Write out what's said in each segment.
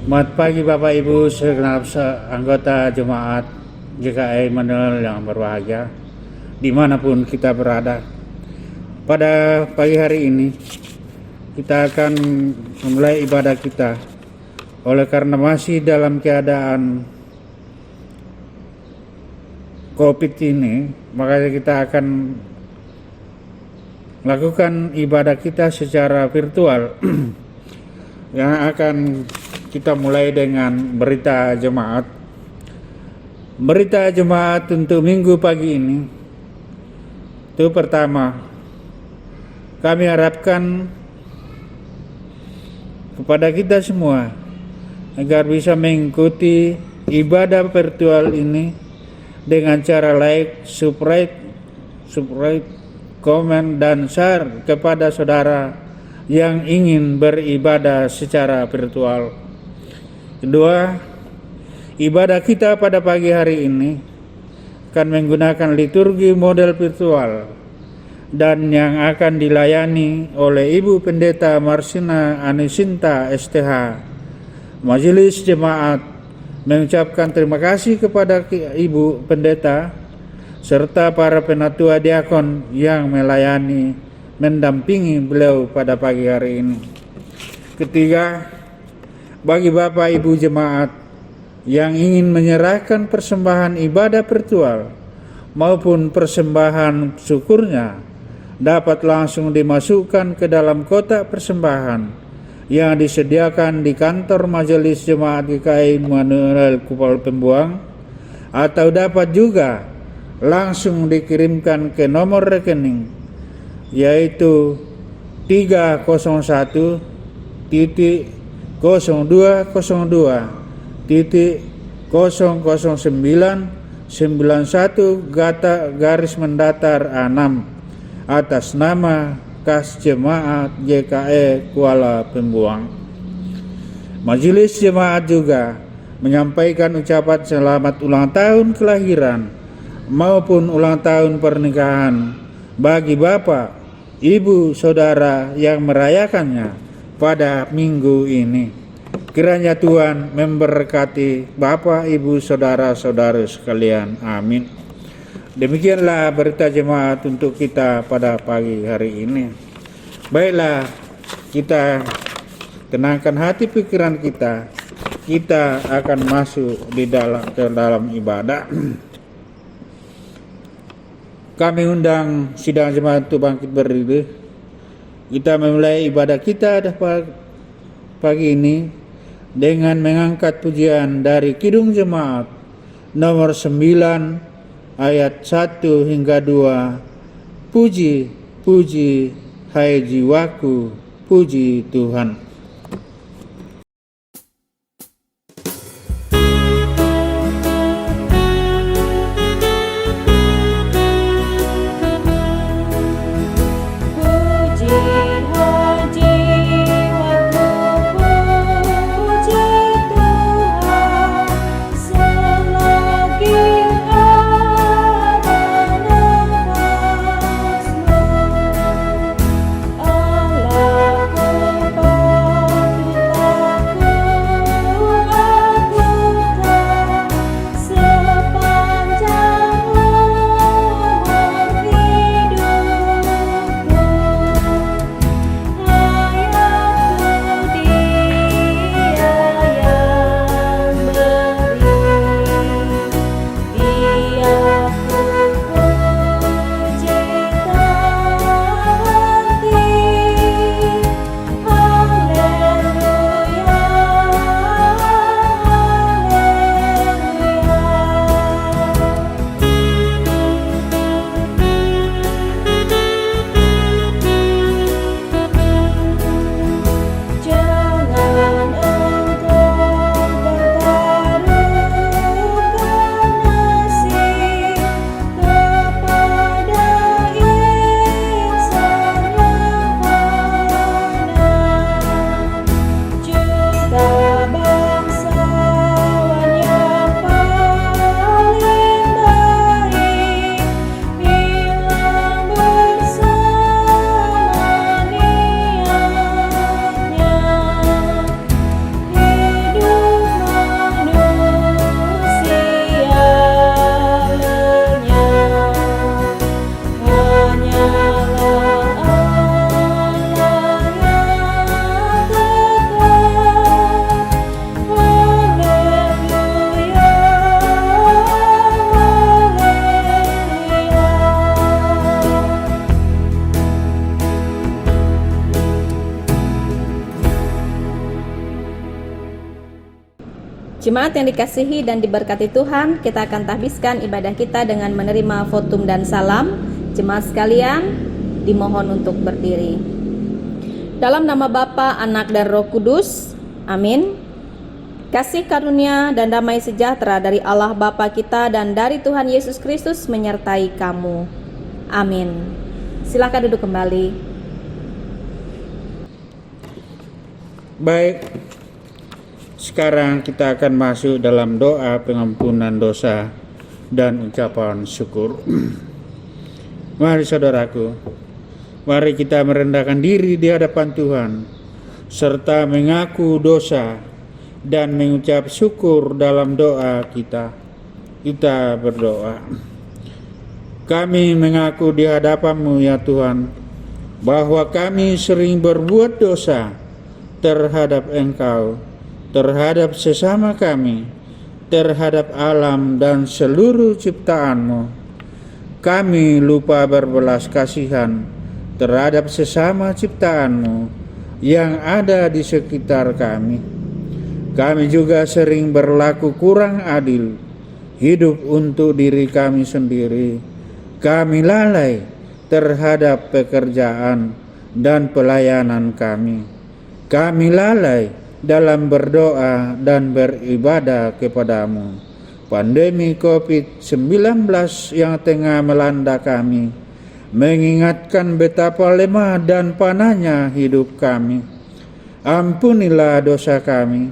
Selamat pagi Bapak Ibu segenap anggota jemaat GKI Manuel yang berbahagia dimanapun kita berada. Pada pagi hari ini kita akan memulai ibadah kita. Oleh karena masih dalam keadaan COVID ini, makanya kita akan lakukan ibadah kita secara virtual yang akan kita mulai dengan berita jemaat. Berita jemaat untuk minggu pagi ini itu pertama, kami harapkan kepada kita semua agar bisa mengikuti ibadah virtual ini dengan cara like, subscribe, komen, dan share kepada saudara yang ingin beribadah secara virtual. Kedua, ibadah kita pada pagi hari ini akan menggunakan liturgi model virtual dan yang akan dilayani oleh Ibu Pendeta Marsina Anisinta STH. Majelis Jemaat mengucapkan terima kasih kepada Ibu Pendeta serta para penatua diakon yang melayani mendampingi beliau pada pagi hari ini. Ketiga, bagi Bapak Ibu Jemaat yang ingin menyerahkan persembahan ibadah virtual maupun persembahan syukurnya dapat langsung dimasukkan ke dalam kotak persembahan yang disediakan di kantor Majelis Jemaat GKI Manuel Kupal Pembuang, atau dapat juga langsung dikirimkan ke nomor rekening yaitu 301.00991-6 atas nama Kas Jemaat GKI Kuala Pembuang. Majelis Jemaat juga menyampaikan ucapan selamat ulang tahun kelahiran maupun ulang tahun pernikahan bagi Bapak, Ibu, Saudara yang merayakannya pada minggu ini. Kiranya Tuhan memberkati Bapak, Ibu, Saudara-saudara sekalian. Amin. Demikianlah berita jemaat untuk kita pada pagi hari ini. Baiklah, kita tenangkan hati pikiran kita. Kita akan masuk ke dalam ibadah. Kami undang sidang jemaat untuk bangkit berdiri. Kita memulai ibadah kita pagi ini dengan mengangkat pujian dari Kidung Jemaat nomor 9 ayat 1 hingga 2. Puji, puji, hai jiwaku, puji Tuhan. Allah ku Jemaat yang dikasihi dan diberkati Tuhan, kita akan tahbiskan ibadah kita dengan menerima votum dan salam. Jemaat sekalian, dimohon untuk berdiri. Dalam nama Bapa, Anak, dan Roh Kudus, amin. Kasih karunia dan damai sejahtera dari Allah Bapa kita dan dari Tuhan Yesus Kristus menyertai kamu. Amin. Silakan duduk kembali. Baik, sekarang kita akan masuk dalam doa pengampunan dosa dan ucapan syukur. Mari saudaraku, mari kita merendahkan diri di hadapan Tuhan, serta mengaku dosa dan mengucap syukur dalam doa kita. Kita berdoa. Kami mengaku di hadapan-Mu ya Tuhan, bahwa kami sering berbuat dosa terhadap Engkau, terhadap sesama kami, terhadap alam dan seluruh ciptaan-Mu. Kami lupa berbelas kasihan terhadap sesama ciptaan-Mu yang ada di sekitar kami. Kami juga sering berlaku kurang adil, hidup untuk diri kami sendiri. Kami lalai terhadap pekerjaan dan pelayanan kami. Kami lalai dalam berdoa dan beribadah kepadamu. Pandemi COVID-19 yang tengah melanda kami mengingatkan betapa lemah dan panahnya hidup kami. Ampunilah dosa kami,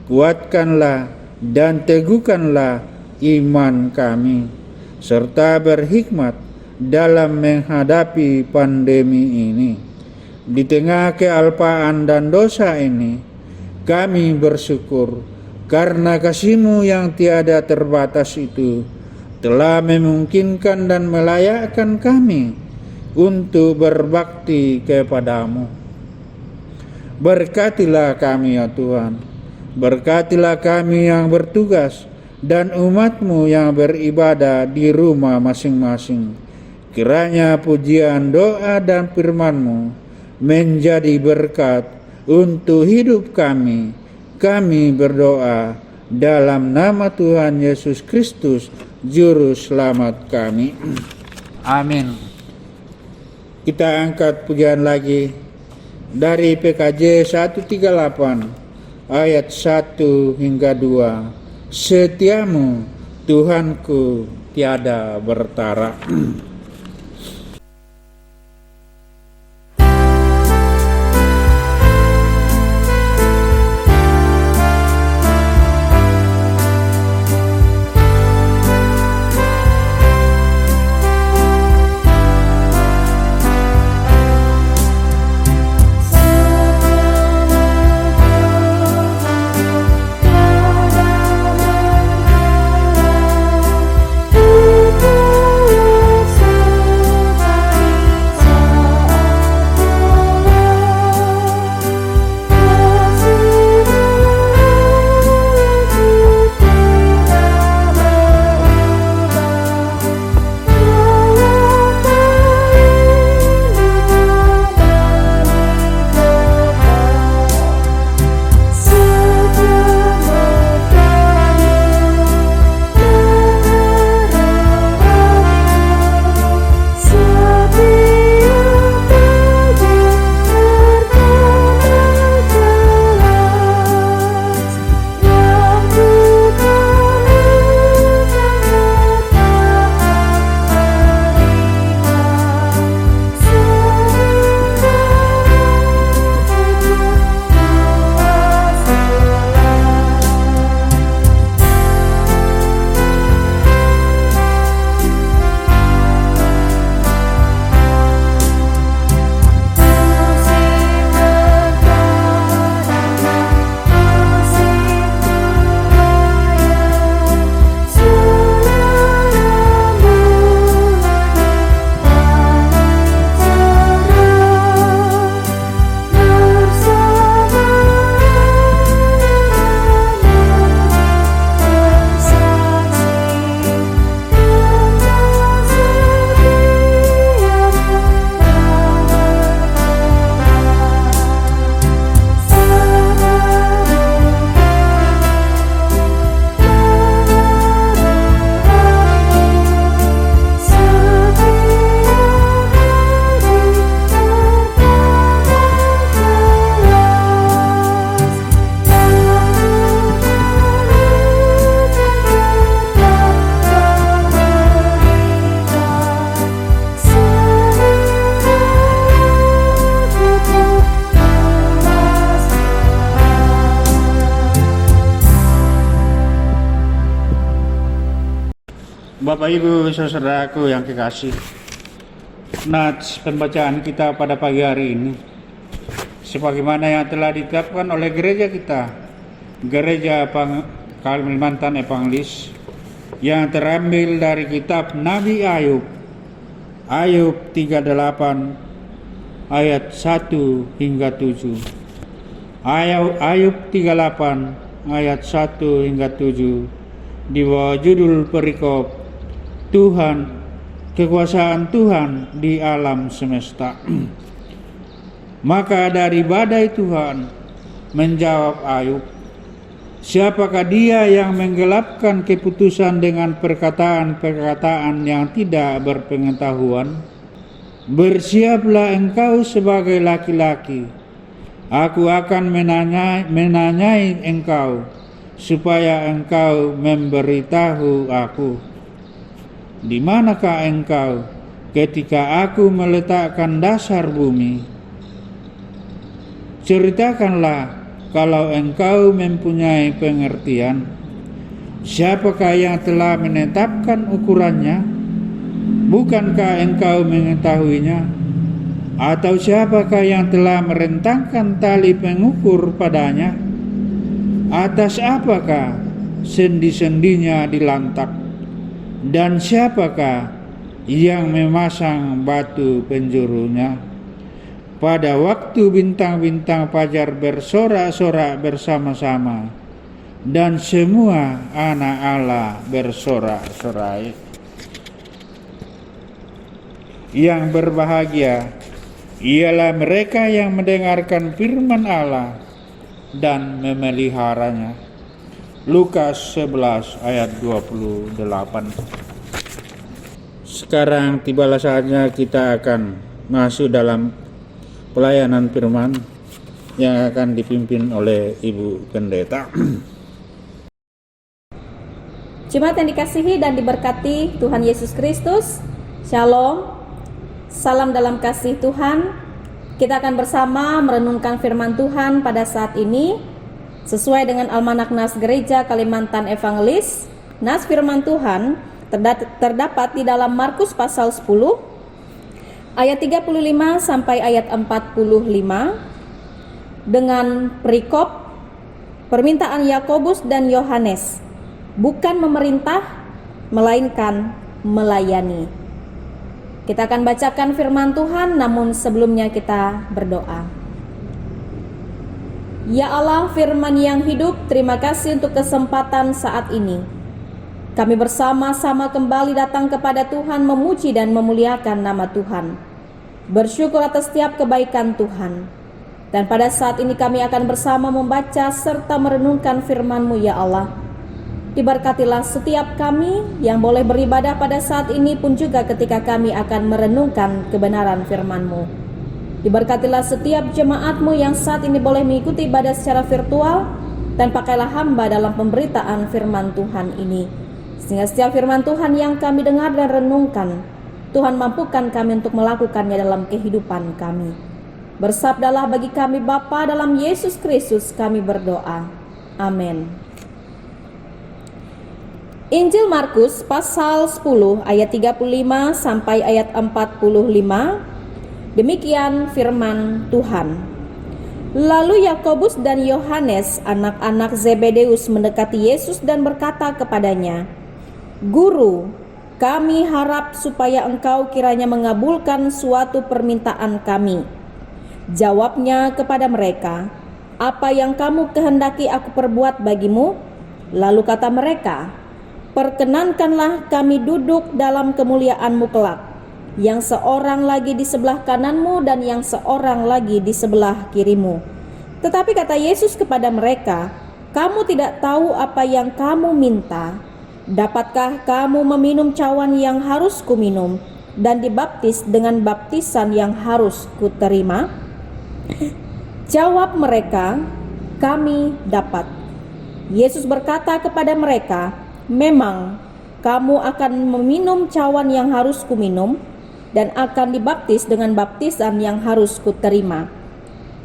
kuatkanlah dan teguhkanlah iman kami, serta berhikmat dalam menghadapi pandemi ini. Di tengah kealpaan dan dosa ini, kami bersyukur karena kasih-Mu yang tiada terbatas itu telah memungkinkan dan melayakkan kami untuk berbakti kepada-Mu. Berkatilah kami ya Tuhan, berkatilah kami yang bertugas dan umat-Mu yang beribadah di rumah masing-masing. Kiranya pujian, doa, dan firman-Mu menjadi berkat untuk hidup kami. Kami berdoa dalam nama Tuhan Yesus Kristus, Juru Selamat kami. Amin. Kita angkat pujian lagi dari PKJ 138 ayat 1 hingga 2. Setiamu Tuhanku tiada bertara. Tuhan Bapak Ibu saudaraku yang kekasih, nats pembacaan kita pada pagi hari ini sebagaimana yang telah ditetapkan oleh gereja kita, Gereja Kalimantan Evangelis, yang terambil dari kitab Nabi Ayub, Ayub 38 ayat 1 hingga 7. Ayub 38 ayat 1 hingga 7 di bawah judul perikop Tuhan, kekuasaan Tuhan di alam semesta. Maka dari badai Tuhan menjawab Ayub, siapakah dia yang menggelapkan keputusan dengan perkataan-perkataan yang tidak berpengetahuan? Bersiaplah engkau sebagai laki-laki, aku akan menanyai engkau, supaya engkau memberitahu aku. Di manakah engkau ketika aku meletakkan dasar bumi? Ceritakanlah kalau engkau mempunyai pengertian. Siapakah yang telah menetapkan ukurannya? Bukankah engkau mengetahuinya? Atau siapakah yang telah merentangkan tali pengukur padanya? Atas apakah sendi-sendinya dilantak? Dan siapakah yang memasang batu penjurunya? Pada waktu bintang-bintang fajar bersorak-sorak bersama-sama, dan semua anak Allah bersorak-sorai. Yang berbahagia ialah mereka yang mendengarkan firman Allah dan memeliharanya. Lukas 11 ayat 28. Sekarang tibalah saatnya kita akan masuk dalam pelayanan firman yang akan dipimpin oleh Ibu Pendeta. Jemaat yang dikasihi dan diberkati Tuhan Yesus Kristus, Shalom, salam dalam kasih Tuhan. Kita akan bersama merenungkan firman Tuhan pada saat ini sesuai dengan Almanak Nas Gereja Kalimantan Evangelis. Nas firman Tuhan terdapat di dalam Markus pasal 10 ayat 35 sampai ayat 45 dengan perikop permintaan Yakobus dan Yohanes, bukan memerintah melainkan melayani. Kita akan bacakan firman Tuhan, namun sebelumnya kita berdoa. Ya Allah, firman yang hidup, terima kasih untuk kesempatan saat ini. Kami bersama-sama kembali datang kepada Tuhan, memuji dan memuliakan nama Tuhan. Bersyukur atas setiap kebaikan Tuhan. Dan pada saat ini kami akan bersama membaca serta merenungkan firman-Mu ya Allah. Diberkatilah setiap kami yang boleh beribadah pada saat ini pun juga ketika kami akan merenungkan kebenaran firman-Mu. Diberkatilah setiap jemaat-Mu yang saat ini boleh mengikuti ibadah secara virtual, dan pakailah hamba dalam pemberitaan firman Tuhan ini. Sehingga setiap firman Tuhan yang kami dengar dan renungkan, Tuhan mampukan kami untuk melakukannya dalam kehidupan kami. Bersabdalah bagi kami Bapa, dalam Yesus Kristus kami berdoa. Amin. Injil Markus pasal 10 ayat 35 sampai ayat 45. Demikian firman Tuhan. Lalu Yakobus dan Yohanes, anak-anak Zebedeus, mendekati Yesus dan berkata kepadanya, Guru, kami harap supaya engkau kiranya mengabulkan suatu permintaan kami. Jawabnya kepada mereka, apa yang kamu kehendaki aku perbuat bagimu? Lalu kata mereka, perkenankanlah kami duduk dalam kemuliaan-Mu kelak, yang seorang lagi di sebelah kananmu dan yang seorang lagi di sebelah kirimu. Tetapi kata Yesus kepada mereka, kamu tidak tahu apa yang kamu minta. Dapatkah kamu meminum cawan yang harus kuminum dan dibaptis dengan baptisan yang harus kuterima? Jawab mereka, kami dapat. Yesus berkata kepada mereka, memang kamu akan meminum cawan yang harus kuminum dan akan dibaptis dengan baptisan yang harus kuterima.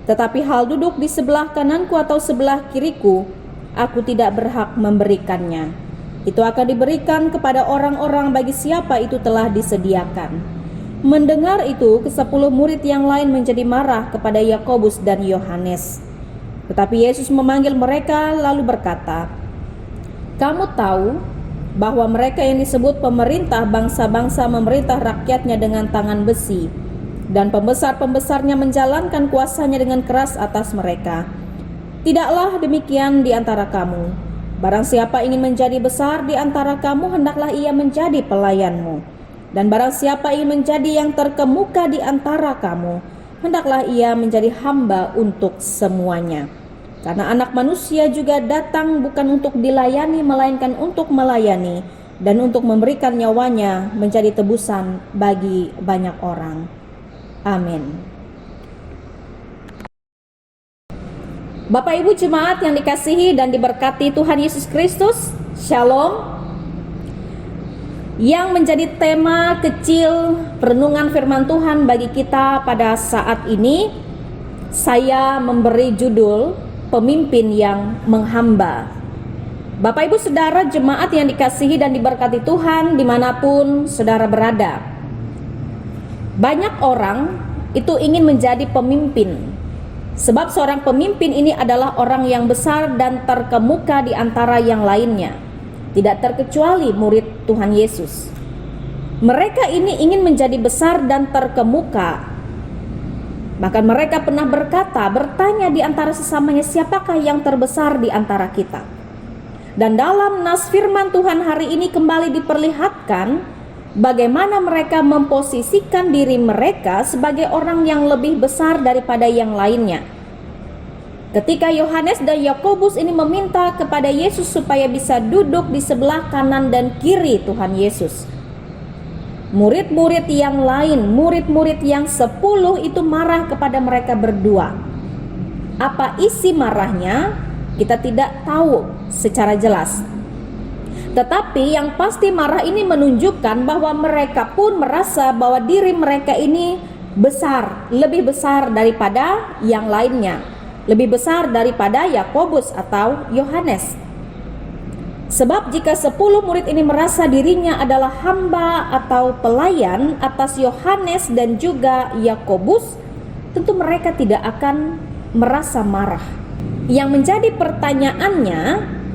Tetapi hal duduk di sebelah kananku atau sebelah kiriku, aku tidak berhak memberikannya. Itu akan diberikan kepada orang-orang bagi siapa itu telah disediakan. Mendengar itu, ke-10 murid yang lain menjadi marah kepada Yakobus dan Yohanes. Tetapi Yesus memanggil mereka lalu berkata, "Kamu tahu bahwa mereka yang disebut pemerintah bangsa-bangsa memerintah rakyatnya dengan tangan besi, dan pembesar-pembesarnya menjalankan kuasanya dengan keras atas mereka. Tidaklah demikian di antara kamu. Barang siapa ingin menjadi besar di antara kamu, hendaklah ia menjadi pelayanmu. Dan barang siapa ingin menjadi yang terkemuka di antara kamu, hendaklah ia menjadi hamba untuk semuanya. Karena Anak Manusia juga datang bukan untuk dilayani, melainkan untuk melayani, dan untuk memberikan nyawanya menjadi tebusan bagi banyak orang." Amin. Bapak Ibu jemaat yang dikasihi dan diberkati Tuhan Yesus Kristus, Shalom. Yang menjadi tema kecil perenungan firman Tuhan bagi kita pada saat ini, saya memberi judul Pemimpin yang Menghamba. Bapak Ibu Saudara jemaat yang dikasihi dan diberkati Tuhan dimanapun saudara berada, banyak orang itu ingin menjadi pemimpin, sebab seorang pemimpin ini adalah orang yang besar dan terkemuka di antara yang lainnya, tidak terkecuali murid Tuhan Yesus. Mereka ini ingin menjadi besar dan terkemuka. Bahkan mereka pernah bertanya di antara sesamanya, siapakah yang terbesar di antara kita? Dan dalam nas firman Tuhan hari ini kembali diperlihatkan bagaimana mereka memposisikan diri mereka sebagai orang yang lebih besar daripada yang lainnya. Ketika Yohanes dan Yakobus ini meminta kepada Yesus supaya bisa duduk di sebelah kanan dan kiri Tuhan Yesus, murid-murid yang lain, murid-murid yang 10 itu marah kepada mereka berdua. Apa isi marahnya? Kita tidak tahu secara jelas. Tetapi yang pasti marah ini menunjukkan bahwa mereka pun merasa bahwa diri mereka ini besar, lebih besar daripada yang lainnya, lebih besar daripada Yakobus atau Yohanes. Sebab jika 10 murid ini merasa dirinya adalah hamba atau pelayan atas Yohanes dan juga Yakobus, tentu mereka tidak akan merasa marah. Yang menjadi pertanyaannya,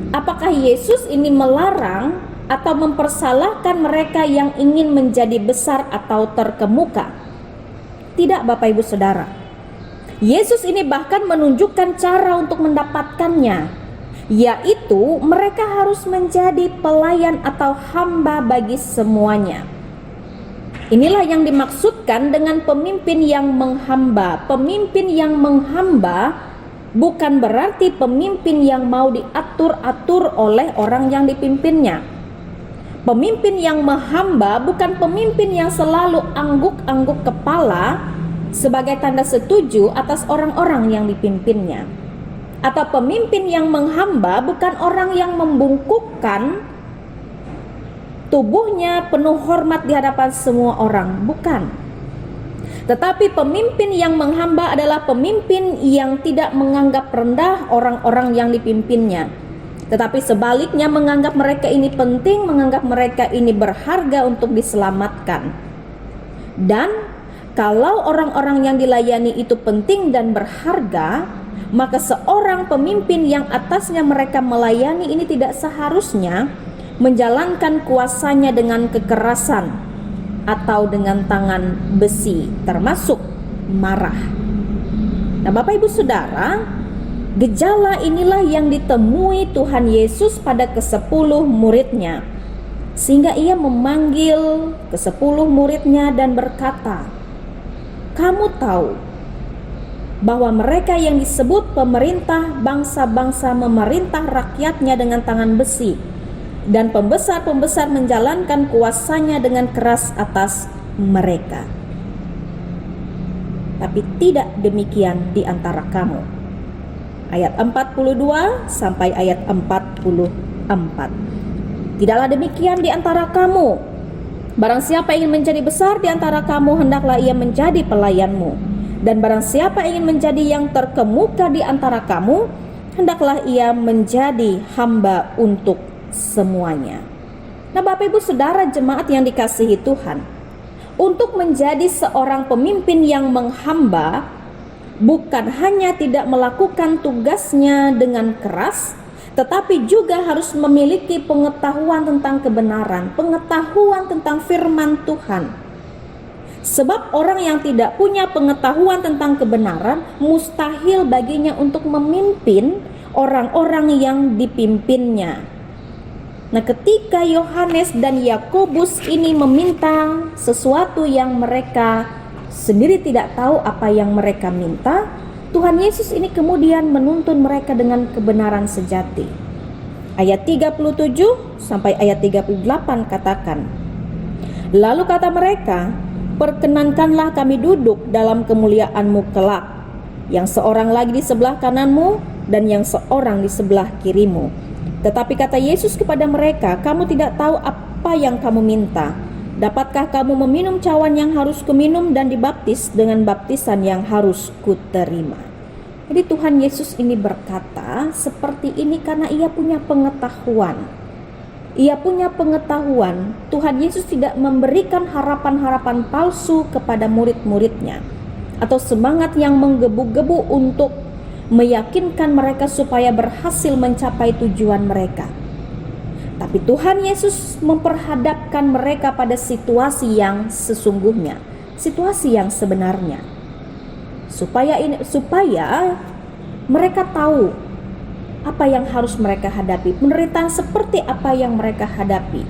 apakah Yesus ini melarang atau mempersalahkan mereka yang ingin menjadi besar atau terkemuka? Tidak, Bapak Ibu Saudara. Yesus ini bahkan menunjukkan cara untuk mendapatkannya, yaitu mereka harus menjadi pelayan atau hamba bagi semuanya. Inilah yang dimaksudkan dengan pemimpin yang menghamba. Pemimpin yang menghamba bukan berarti pemimpin yang mau diatur-atur oleh orang yang dipimpinnya. Pemimpin yang menghamba bukan pemimpin yang selalu angguk-angguk kepala sebagai tanda setuju atas orang-orang yang dipimpinnya. Atau pemimpin yang menghamba bukan orang yang membungkukkan tubuhnya penuh hormat di hadapan semua orang, bukan. Tetapi pemimpin yang menghamba adalah pemimpin yang tidak menganggap rendah orang-orang yang dipimpinnya, tetapi sebaliknya menganggap mereka ini penting, menganggap mereka ini berharga untuk diselamatkan. Dan kalau orang-orang yang dilayani itu penting dan berharga, maka seorang pemimpin yang atasnya mereka melayani ini tidak seharusnya menjalankan kuasanya dengan kekerasan atau dengan tangan besi, termasuk marah. Nah, Bapak Ibu Saudara, gejala inilah yang ditemui Tuhan Yesus pada ke-10 muridnya, sehingga ia memanggil ke-10 muridnya dan berkata, "Kamu tahu bahwa mereka yang disebut pemerintah bangsa-bangsa memerintah rakyatnya dengan tangan besi, dan pembesar-pembesar menjalankan kuasanya dengan keras atas mereka. Tapi tidak demikian di antara kamu." Ayat 42 sampai ayat 44. "Tidaklah demikian di antara kamu. Barang siapa ingin menjadi besar di antara kamu, hendaklah ia menjadi pelayanmu. Dan barang siapa ingin menjadi yang terkemuka di antara kamu, hendaklah ia menjadi hamba untuk semuanya. Nah, Bapak Ibu Saudara jemaat yang dikasihi Tuhan, untuk menjadi seorang pemimpin yang menghamba, bukan hanya tidak melakukan tugasnya dengan keras, tetapi juga harus memiliki pengetahuan tentang kebenaran, pengetahuan tentang firman Tuhan. Sebab orang yang tidak punya pengetahuan tentang kebenaran, mustahil baginya untuk memimpin orang-orang yang dipimpinnya. Nah, ketika Yohanes dan Yakobus ini meminta sesuatu yang mereka sendiri tidak tahu apa yang mereka minta, Tuhan Yesus ini kemudian menuntun mereka dengan kebenaran sejati. Ayat 37 sampai ayat 38 katakan, "Lalu kata mereka, perkenankanlah kami duduk dalam kemuliaan-Mu kelak, yang seorang lagi di sebelah kananmu dan yang seorang di sebelah kirimu." Tetapi kata Yesus kepada mereka, "Kamu tidak tahu apa yang kamu minta. Dapatkah kamu meminum cawan yang harus kuminum dan dibaptis dengan baptisan yang harus kuterima?" Jadi Tuhan Yesus ini berkata seperti ini karena ia punya pengetahuan. Ia punya pengetahuan. Tuhan Yesus tidak memberikan harapan-harapan palsu kepada murid-muridnya, atau semangat yang menggebu-gebu untuk meyakinkan mereka supaya berhasil mencapai tujuan mereka. Tapi Tuhan Yesus memperhadapkan mereka pada situasi yang sesungguhnya, situasi yang sebenarnya, supaya mereka tahu apa yang harus mereka hadapi, penderitaan seperti apa yang mereka hadapi.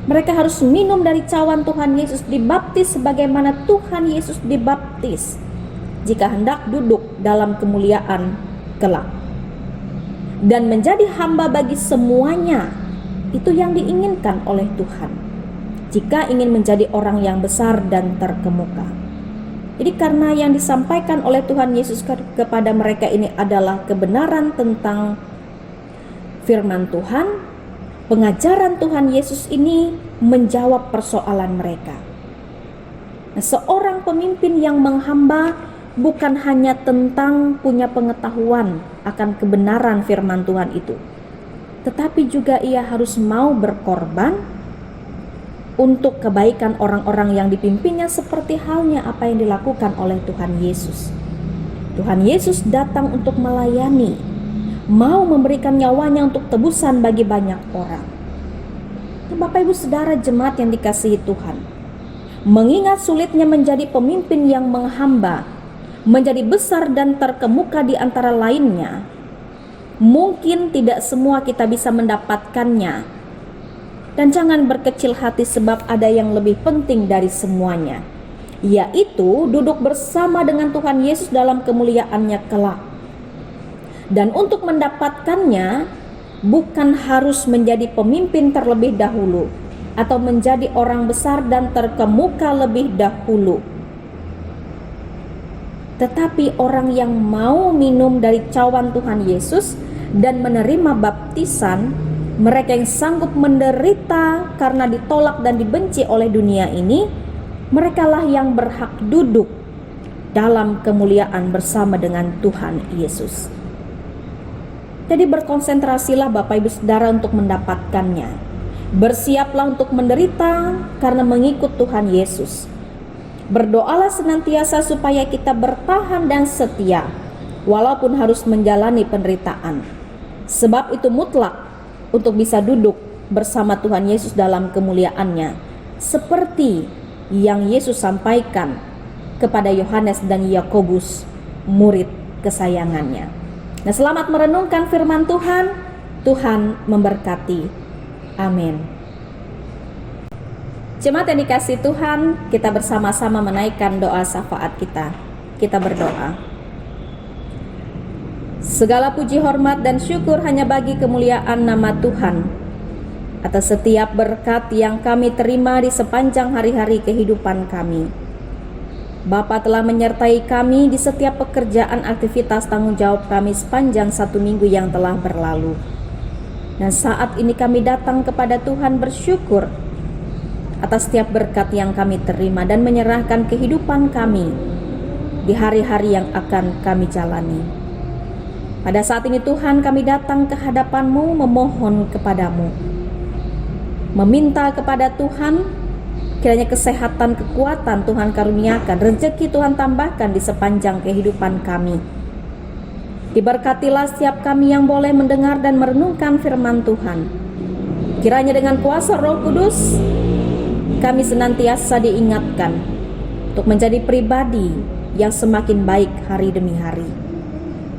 Mereka harus minum dari cawan Tuhan Yesus, dibaptis sebagaimana Tuhan Yesus dibaptis, jika hendak duduk dalam kemuliaan kelak, dan menjadi hamba bagi semuanya. Itu yang diinginkan oleh Tuhan jika ingin menjadi orang yang besar dan terkemuka. Jadi karena yang disampaikan oleh Tuhan Yesus kepada mereka ini adalah kebenaran tentang firman Tuhan, pengajaran Tuhan Yesus ini menjawab persoalan mereka. Nah, seorang pemimpin yang menghamba bukan hanya tentang punya pengetahuan akan kebenaran firman Tuhan itu, tetapi juga ia harus mau berkorban untuk kebaikan orang-orang yang dipimpinnya, seperti halnya apa yang dilakukan oleh Tuhan Yesus. Tuhan Yesus datang untuk melayani, mau memberikan nyawanya untuk tebusan bagi banyak orang. Nah, Bapak Ibu Saudara jemaat yang dikasihi Tuhan, mengingat sulitnya menjadi pemimpin yang menghamba, menjadi besar dan terkemuka di antara lainnya, mungkin tidak semua kita bisa mendapatkannya. Dan jangan berkecil hati, sebab ada yang lebih penting dari semuanya, yaitu duduk bersama dengan Tuhan Yesus dalam kemuliaannya kelak. Dan untuk mendapatkannya, bukan harus menjadi pemimpin terlebih dahulu, atau menjadi orang besar dan terkemuka lebih dahulu, tetapi orang yang mau minum dari cawan Tuhan Yesus dan menerima baptisan, mereka yang sanggup menderita karena ditolak dan dibenci oleh dunia ini, merekalah yang berhak duduk dalam kemuliaan bersama dengan Tuhan Yesus. Jadi berkonsentrasilah Bapak Ibu Saudara untuk mendapatkannya. Bersiaplah untuk menderita karena mengikut Tuhan Yesus. Berdoalah senantiasa supaya kita bertahan dan setia walaupun harus menjalani penderitaan, sebab itu mutlak untuk bisa duduk bersama Tuhan Yesus dalam kemuliaannya, seperti yang Yesus sampaikan kepada Yohanes dan Yakobus, murid kesayangannya. Nah, selamat merenungkan firman Tuhan. Tuhan memberkati. Amin. Jemaat yang dikasihi Tuhan, kita bersama-sama menaikkan doa syafaat kita. Kita berdoa. Segala puji, hormat, dan syukur hanya bagi kemuliaan nama Tuhan atas setiap berkat yang kami terima di sepanjang hari-hari kehidupan kami. Bapa telah menyertai kami di setiap pekerjaan, aktivitas, tanggung jawab kami sepanjang 1 minggu yang telah berlalu. Dan saat ini kami datang kepada Tuhan bersyukur atas setiap berkat yang kami terima dan menyerahkan kehidupan kami di hari-hari yang akan kami jalani. Pada saat ini Tuhan, kami datang ke hadapan-Mu memohon kepadamu meminta kepada Tuhan, kiranya kesehatan, kekuatan Tuhan karuniakan, rezeki Tuhan tambahkan di sepanjang kehidupan kami. Diberkatilah setiap kami yang boleh mendengar dan merenungkan firman Tuhan. Kiranya dengan kuasa Roh Kudus, kami senantiasa diingatkan untuk menjadi pribadi yang semakin baik hari demi hari.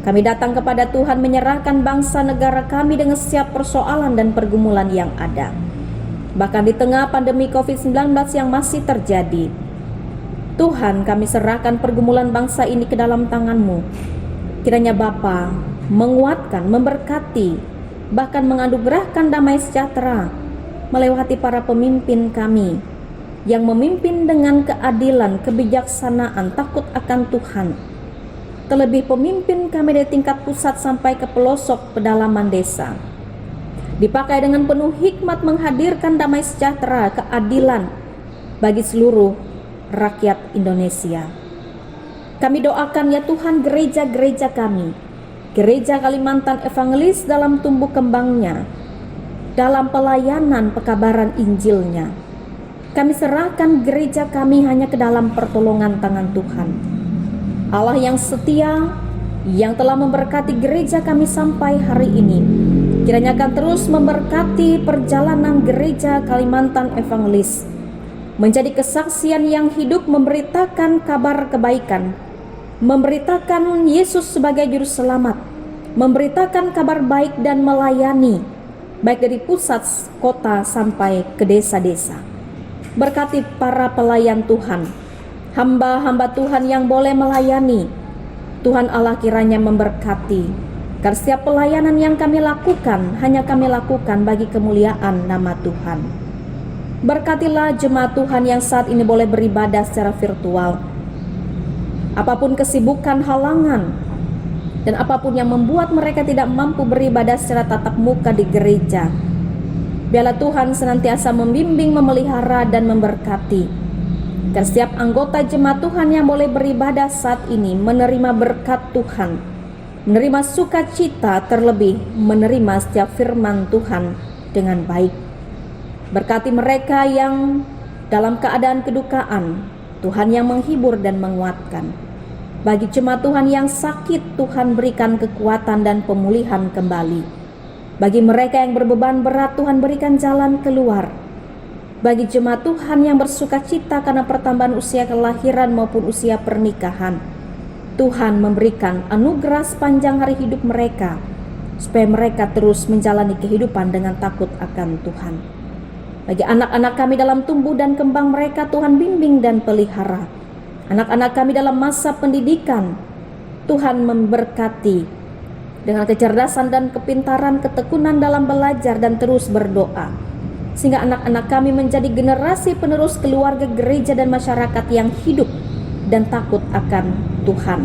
Kami datang kepada Tuhan menyerahkan bangsa negara kami dengan setiap persoalan dan pergumulan yang ada. Bahkan di tengah pandemi COVID-19 yang masih terjadi, Tuhan, kami serahkan pergumulan bangsa ini ke dalam tangan-Mu. Kiranya Bapa menguatkan, memberkati, bahkan menganugerahkan damai sejahtera melewati para pemimpin kami yang memimpin dengan keadilan, kebijaksanaan, takut akan Tuhan. Terlebih pemimpin kami dari tingkat pusat sampai ke pelosok pedalaman desa, dipakai dengan penuh hikmat menghadirkan damai sejahtera, keadilan bagi seluruh rakyat Indonesia. Kami doakan ya Tuhan gereja-gereja kami, Gereja Kalimantan Evangelis dalam tumbuh kembangnya, dalam pelayanan pekabaran Injilnya. Kami serahkan gereja kami hanya ke dalam pertolongan tangan Tuhan. Allah yang setia, yang telah memberkati gereja kami sampai hari ini, kiranya akan terus memberkati perjalanan Gereja Kalimantan Evangelis menjadi kesaksian yang hidup, memberitakan kabar kebaikan, memberitakan Yesus sebagai juru selamat, memberitakan kabar baik dan melayani baik dari pusat kota sampai ke desa-desa. Berkati para pelayan Tuhan, hamba-hamba Tuhan yang boleh melayani. Tuhan Allah kiranya memberkati, karena setiap pelayanan yang kami lakukan hanya kami lakukan bagi kemuliaan nama Tuhan. Berkatilah jemaat Tuhan yang saat ini boleh beribadah secara virtual. Apapun kesibukan, halangan, dan apapun yang membuat mereka tidak mampu beribadah secara tatap muka di gereja, biarlah Tuhan senantiasa membimbing, memelihara, dan memberkati. Dan setiap anggota jemaat Tuhan yang boleh beribadah saat ini menerima berkat Tuhan, menerima sukacita, terlebih menerima setiap firman Tuhan dengan baik. Berkati mereka yang dalam keadaan kedukaan, Tuhan yang menghibur dan menguatkan. Bagi jemaat Tuhan yang sakit, Tuhan berikan kekuatan dan pemulihan kembali. Bagi mereka yang berbeban berat, Tuhan berikan jalan keluar. Bagi jemaat Tuhan yang bersukacita karena pertambahan usia kelahiran maupun usia pernikahan, Tuhan memberikan anugerah sepanjang hari hidup mereka, supaya mereka terus menjalani kehidupan dengan takut akan Tuhan. Bagi anak-anak kami dalam tumbuh dan kembang mereka, Tuhan bimbing dan pelihara. Anak-anak kami dalam masa pendidikan, Tuhan memberkati dengan kecerdasan dan kepintaran, ketekunan dalam belajar dan terus berdoa, sehingga anak-anak kami menjadi generasi penerus keluarga gereja dan masyarakat yang hidup dan takut akan Tuhan.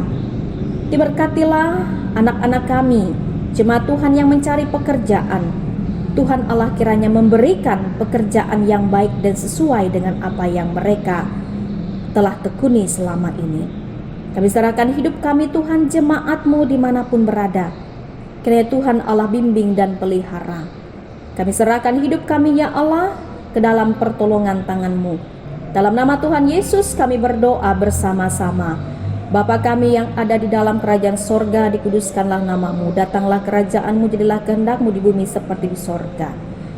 Diberkatilah anak-anak kami, jemaat Tuhan yang mencari pekerjaan. Tuhan Allah kiranya memberikan pekerjaan yang baik dan sesuai dengan apa yang mereka telah tekuni selama ini. Kami serahkan hidup kami Tuhan, jemaat-Mu dimanapun berada. Kiranya Tuhan Allah bimbing dan pelihara. Kami serahkan hidup kami ya Allah ke dalam pertolongan tangan-Mu. Dalam nama Tuhan Yesus kami berdoa bersama-sama. Bapa kami yang ada di dalam kerajaan sorga, dikuduskanlah nama-Mu. Datanglah kerajaan-Mu, jadilah kehendak-Mu di bumi seperti di sorga.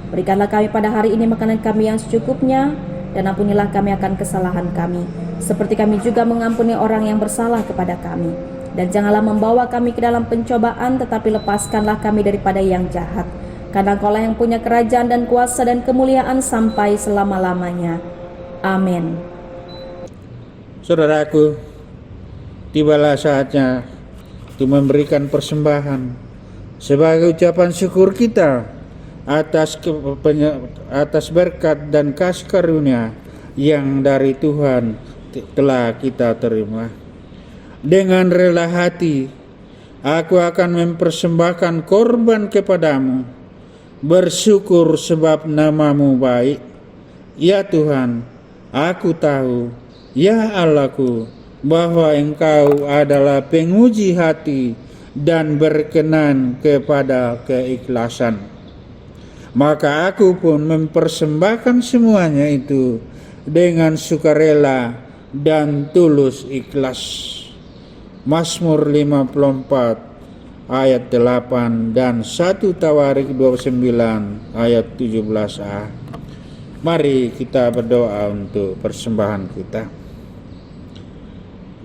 Berikanlah kami pada hari ini makanan kami yang secukupnya, dan ampunilah kami akan kesalahan kami, seperti kami juga mengampuni orang yang bersalah kepada kami. Dan janganlah membawa kami ke dalam pencobaan, tetapi lepaskanlah kami daripada yang jahat. Karena Engkaulah yang punya kerajaan dan kuasa dan kemuliaan sampai selama-lamanya. Amin. Saudaraku, tibalah saatnya untuk memberikan persembahan sebagai ucapan syukur kita atas berkat dan kasih karunia yang dari Tuhan telah kita terima. Dengan rela hati, aku akan mempersembahkan korban kepadamu, bersyukur sebab nama-Mu baik. Ya Tuhan, aku tahu, ya Allahku, bahwa Engkau adalah penguji hati dan berkenan kepada keikhlasan. Maka aku pun mempersembahkan semuanya itu dengan sukarela dan tulus ikhlas. Mazmur 54 ayat 8 dan 1 Tawarik 29 ayat 17a. Mari kita berdoa untuk persembahan kita.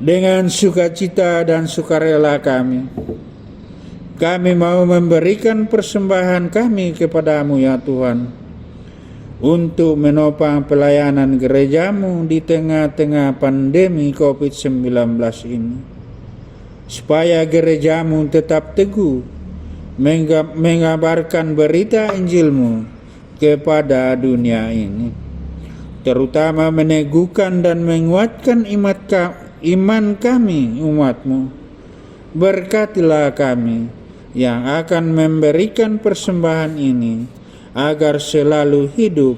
Dengan sukacita dan sukarela kami mau memberikan persembahan kami kepadamu ya Tuhan, untuk menopang pelayanan gerejamu di tengah-tengah pandemi COVID-19 ini, supaya gerejamu tetap teguh mengabarkan berita Injilmu kepada dunia ini, terutama meneguhkan dan menguatkan iman kami umatmu. Berkatilah kami yang akan memberikan persembahan ini, agar selalu hidup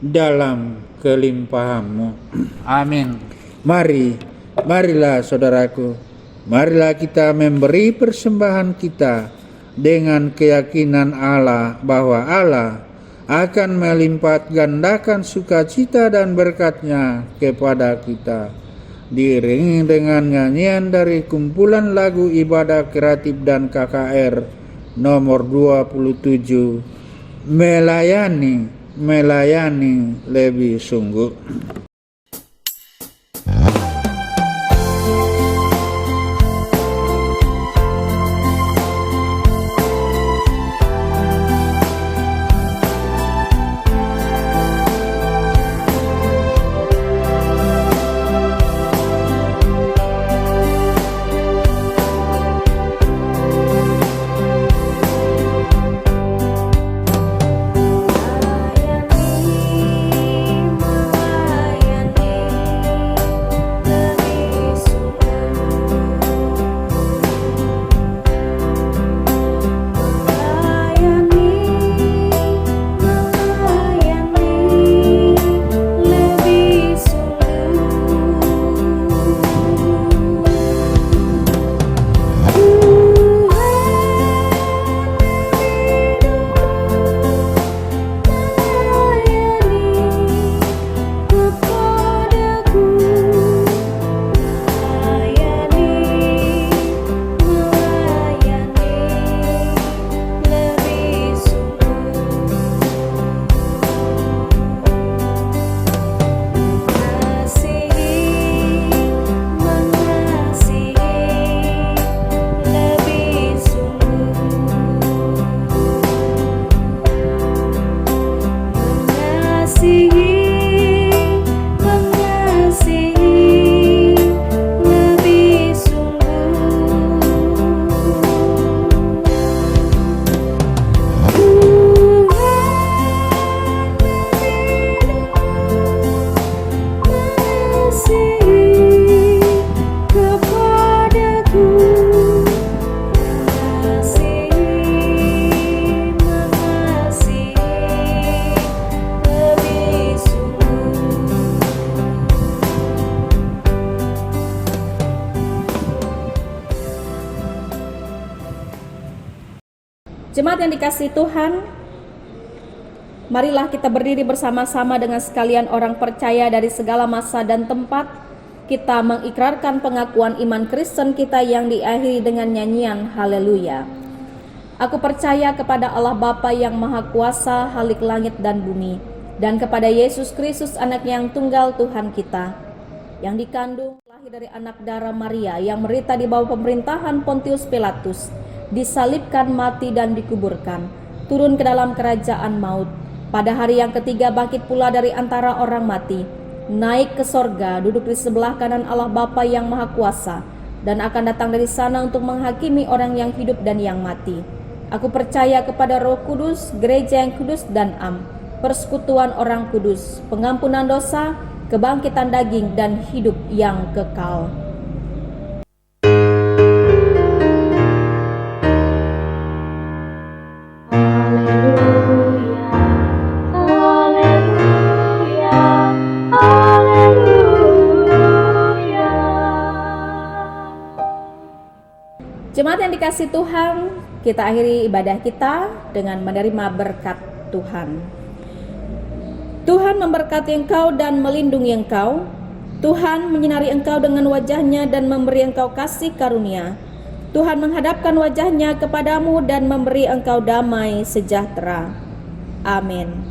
dalam kelimpahan-Mu. Amin. Marilah saudaraku, marilah kita memberi persembahan kita dengan keyakinan Allah bahwa Allah akan melipat gandakan sukacita dan berkat-Nya kepada kita. Diiringi dengan nyanyian dari kumpulan lagu ibadah kreatif dan KKR nomor 27, melayani lebih sungguh. Jemaat yang dikasihi Tuhan, marilah kita berdiri bersama-sama dengan sekalian orang percaya dari segala masa dan tempat. Kita mengikrarkan pengakuan iman Kristen kita yang diakhiri dengan nyanyian Haleluya. Aku percaya kepada Allah Bapa yang Maha Kuasa, Halik langit dan bumi, dan kepada Yesus Kristus, Anak yang tunggal Tuhan kita, yang dikandung lahir dari anak darah Maria, yang menderita di bawah pemerintahan Pontius Pilatus, disalibkan, mati dan dikuburkan, turun ke dalam kerajaan maut, pada hari yang ketiga bangkit pula dari antara orang mati, naik ke sorga, duduk di sebelah kanan Allah Bapa yang Maha Kuasa, dan akan datang dari sana untuk menghakimi orang yang hidup dan yang mati. Aku percaya kepada Roh Kudus, gereja yang kudus dan am, persekutuan orang kudus, pengampunan dosa, kebangkitan daging dan hidup yang kekal. Jemaat yang dikasihi Tuhan, kita akhiri ibadah kita dengan menerima berkat Tuhan. Tuhan memberkati engkau dan melindungi engkau. Tuhan menyinari engkau dengan wajah-Nya dan memberi engkau kasih karunia. Tuhan menghadapkan wajah-Nya kepadamu dan memberi engkau damai sejahtera. Amin.